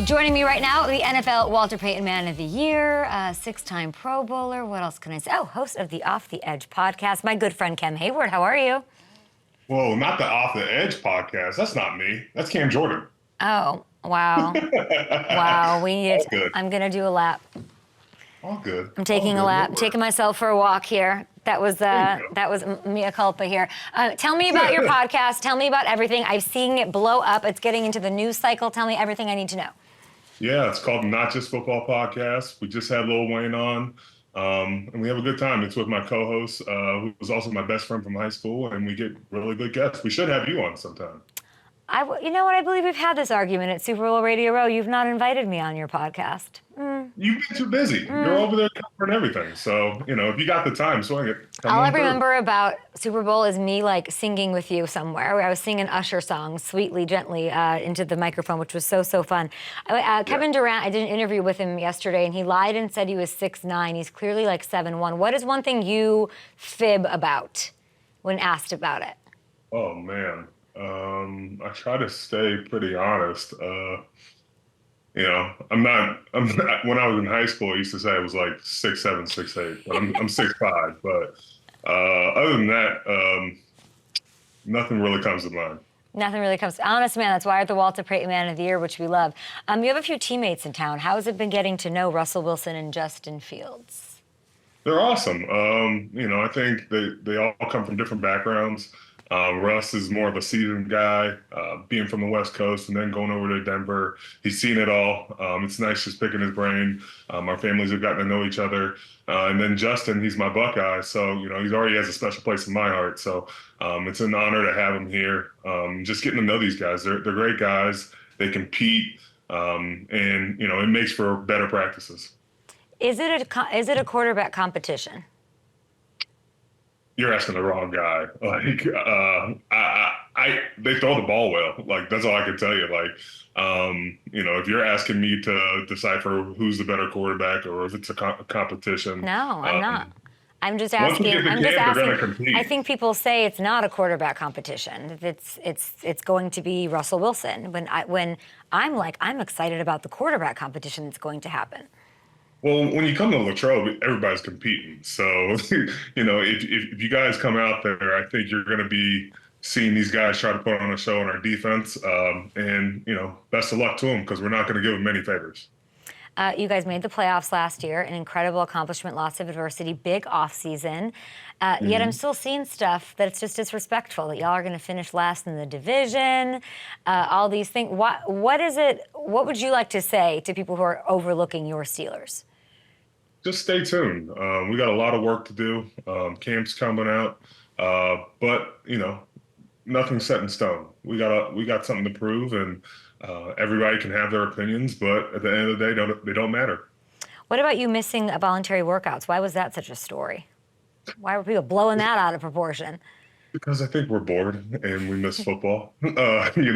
Joining me right now, the NFL Walter Payton Man of the Year, six-time Pro Bowler. What else can I say? Oh, host of the Off the Edge podcast, my good friend Cam Heyward. How are you? Whoa, not the Off the Edge podcast. That's not me. That's Cam Jordan. Oh, wow. Wow, we need All good. I'm going to do a lap. All good. I'm taking a lap. I'm taking myself for a walk here. That was mea culpa here. Tell me about your podcast. Tell me about everything. I've seen it blow up. It's getting into the news cycle. Tell me everything I need to know. Yeah, it's called Not Just Football Podcast. We just had Lil Wayne on, and we have a good time. It's with my co-host, who was also my best friend from high school, and we get really good guests. We should have you on sometime. You know what? I believe we've had this argument at Super Bowl Radio Row. You've not invited me on your podcast. You've been too busy. You're over there covering everything. So, if you got the time, swing it. All I remember about Super Bowl is me singing with you somewhere, where I was singing Usher songs sweetly, gently into the microphone, which was so fun. Kevin Durant, I did an interview with him yesterday, and he lied and said he was 6'9". He's clearly 7'1". What is one thing you fib about when asked about it? Oh, man. I try to stay pretty honest. When I was in high school, I used to say I was 6'7", 6'8", but I'm 6'5". But other than that, nothing really comes to mind. Nothing really comes. Honest man, that's why you're the Walter Payton Man of the Year, which we love. You have a few teammates in town. How has it been getting to know Russell Wilson and Justin Fields? They're awesome. I think they all come from different backgrounds. Russ is more of a seasoned guy, being from the West Coast and then going over to Denver. He's seen it all. It's nice just picking his brain. Our families have gotten to know each other. And then Justin, he's my Buckeye. So, he already has a special place in my heart. So it's an honor to have him here. Just getting to know these guys. They're great guys. They compete. And it makes for better practices. Is it a quarterback competition? You're asking the wrong guy. They throw the ball well. That's all I can tell you. If you're asking me to decipher who's the better quarterback or if it's a competition. No, I'm not. I'm just asking. I think people say it's not a quarterback competition. It's going to be Russell Wilson. When I'm excited about the quarterback competition that's going to happen. Well, when you come to Latrobe, everybody's competing. So, if you guys come out there, I think you're going to be seeing these guys try to put on a show on our defense. And best of luck to them because we're not going to give them many favors. You guys made the playoffs last year, an incredible accomplishment, lots of adversity, big offseason. Yet I'm still seeing stuff that it's just disrespectful, that y'all are going to finish last in the division, all these things. What is it? What would you like to say to people who are overlooking your Steelers? Just stay tuned. We got a lot of work to do. Camp's coming out, but nothing's set in stone. We got something to prove, and everybody can have their opinions, but at the end of the day, they don't matter. What about you missing voluntary workouts? Why was that such a story? Why were people blowing that out of proportion? Because I think we're bored and we miss football. I think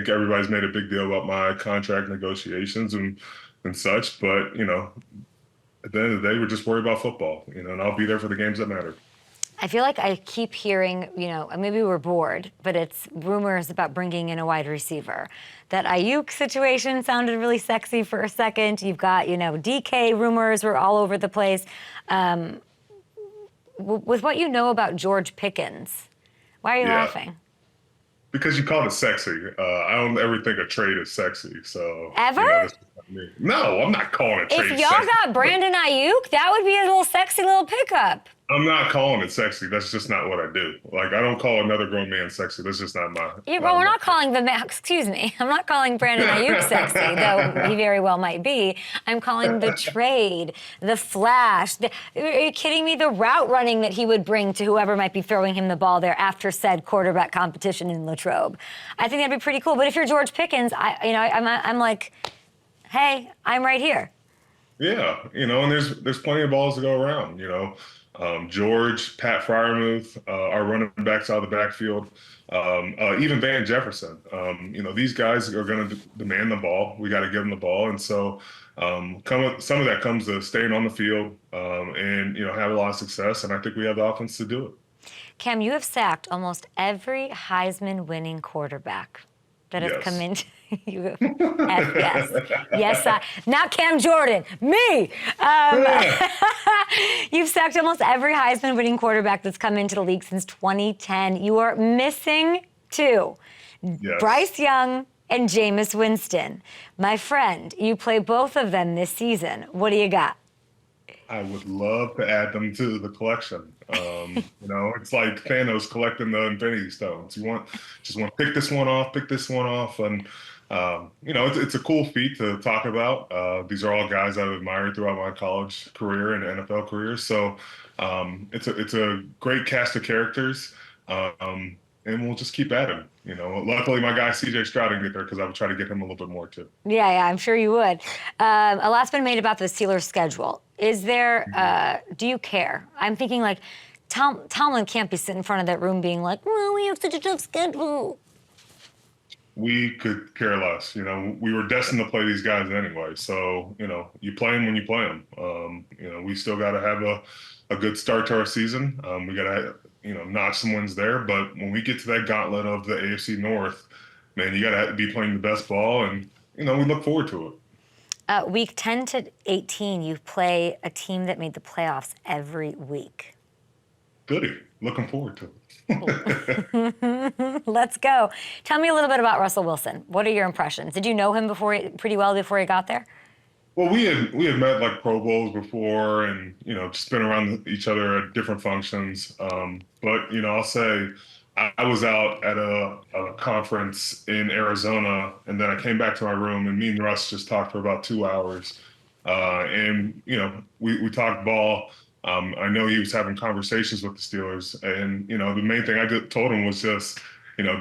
everybody's made a big deal about my contract negotiations and such, but at the end of the day, we're just worried about football, and I'll be there for the games that matter. I feel like I keep hearing, maybe we're bored, but it's rumors about bringing in a wide receiver. That Ayuk situation sounded really sexy for a second. You've got, DK rumors were all over the place. With what you know about George Pickens, why are you laughing? Because you called it sexy. I don't ever think a trade is sexy. So ever? No, I'm not calling it trade sexy. If y'all got Brandon Ayuk, that would be a little sexy little pickup. I'm not calling it sexy. That's just not what I do. I don't call another grown man sexy. That's just not my. Yeah, well, we're not calling excuse me. I'm not calling Brandon Ayuk sexy, though he very well might be. I'm calling the trade, the flash. Are you kidding me? The route running that he would bring to whoever might be throwing him the ball there after said quarterback competition in Latrobe. I think that'd be pretty cool. But if you're George Pickens, I'm like, hey, I'm right here. Yeah, and there's plenty of balls to go around. George, Pat Freiermuth, our running backs out of the backfield, even Van Jefferson. These guys are going to demand the ball. We got to give them the ball. And so some of that comes to staying on the field and have a lot of success. And I think we have the offense to do it. Cam, you have sacked almost every Heisman winning quarterback that has come into You F yes. Yes, not Cam Jordan, me. You've sacked almost every Heisman winning quarterback that's come into the league since 2010. You are missing two, Yes. Bryce Young and Jameis Winston. My friend, you play both of them this season. What do you got? I would love to add them to the collection. It's like Thanos collecting the Infinity Stones. Just want to pick this one off, and it's a cool feat to talk about. These are all guys I've admired throughout my college career and NFL career. So it's a great cast of characters, and we'll just keep at him. Luckily my guy CJ Stroud didn't get there because I would try to get him a little bit more too. Yeah, I'm sure you would. A lot's been made about the Steelers' schedule. Is there? Do you care? I'm thinking like Tomlin can't be sitting in front of that room being like, "Well, we have such a tough schedule." We could care less. We were destined to play these guys anyway. So you play them when you play them. We still got to have a good start to our season. We got to notch some wins there. But when we get to that gauntlet of the AFC North, man, you got to be playing the best ball, and we look forward to it. Week 10 to 18, you play a team that made the playoffs every week. Goody. Looking forward to it. Let's go. Tell me a little bit about Russell Wilson. What are your impressions? Did you know him pretty well before he got there? Well, we had met like Pro Bowls before, and just been around each other at different functions. But I'll say I was out at a conference in Arizona, and then I came back to my room, and me and Russ just talked for about 2 hours. And we talked ball. I know he was having conversations with the Steelers, and the main thing I told him was just,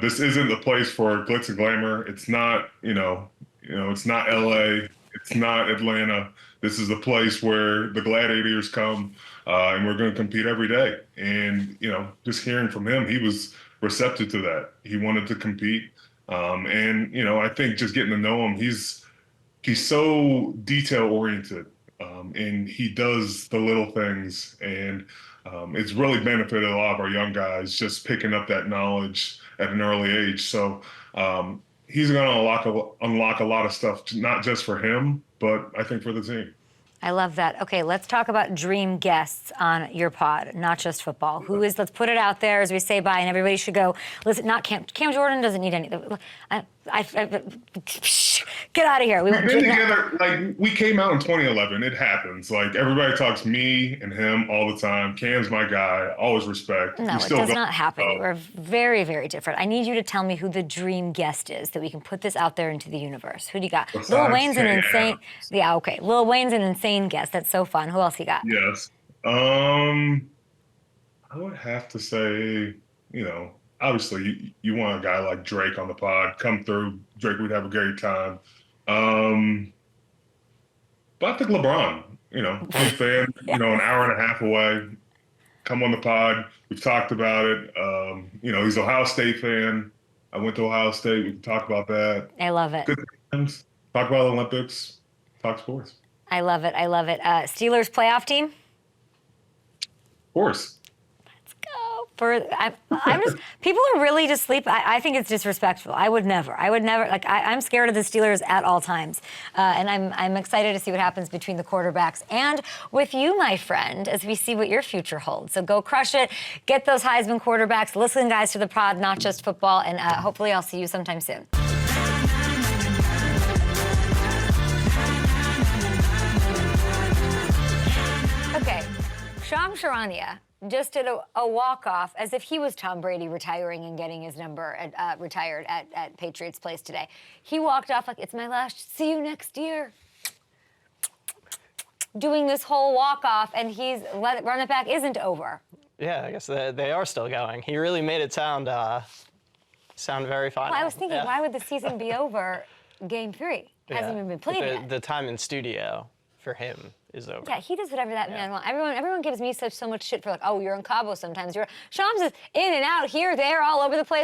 this isn't the place for glitz and glamour. It's not, it's not LA. It's not Atlanta. This is a place where the gladiators come, and we're going to compete every day. And just hearing from him, he was receptive to that. He wanted to compete, and I think just getting to know him, he's so detail oriented. And he does the little things, and it's really benefited a lot of our young guys just picking up that knowledge at an early age. So he's going to unlock a lot of stuff, not just for him, but I think for the team. I love that. Okay, let's talk about dream guests on your pod, not just football. Who is, let's put it out there as we say bye, and everybody should go, listen, not Cam Jordan doesn't need any, get out of here. We've been together, like, we came out in 2011. It happens. Like, everybody talks me and him all the time. Cam's my guy. Always respect. No, it does not happen. We're very, very different. I need you to tell me who the dream guest is that we can put this out there into the universe. Who do you got? Lil Wayne's an insane. Yeah, okay. Lil Wayne's an insane guest. That's so fun. Who else you got? Yes. I would have to say, obviously, you want a guy like Drake on the pod. Come through. Drake would have a great time. But I think LeBron, big fan, an hour and a half away. Come on the pod. We've talked about it. He's an Ohio State fan. I went to Ohio State. We can talk about that. I love it. Good times. Talk about Olympics. Talk sports. I love it. I love it. Steelers playoff team? Of course. People are really just sleep. I think it's disrespectful. I would never. Like, I'm scared of the Steelers at all times. And I'm excited to see what happens between the quarterbacks and with you, my friend, as we see what your future holds. So go crush it. Get those Heisman quarterbacks. Listen, guys, to the pod, not just football. And hopefully I'll see you sometime soon. Okay, Sham Charania just did a walk-off as if he was Tom Brady retiring and getting his number retired at Patriots Place today. He walked off like, it's my last, see you next year. Doing this whole walk-off, and run it back isn't over. Yeah, I guess they are still going. He really made it sound very final. Well, I was thinking, why would the season be over Game 3? Hasn't even been played yet. The time in studio for him is over. Yeah, he does whatever that man wants. Everyone gives me so much shit for like, oh, you're in Cabo sometimes. Sham's is in and out, here, there, all over the place.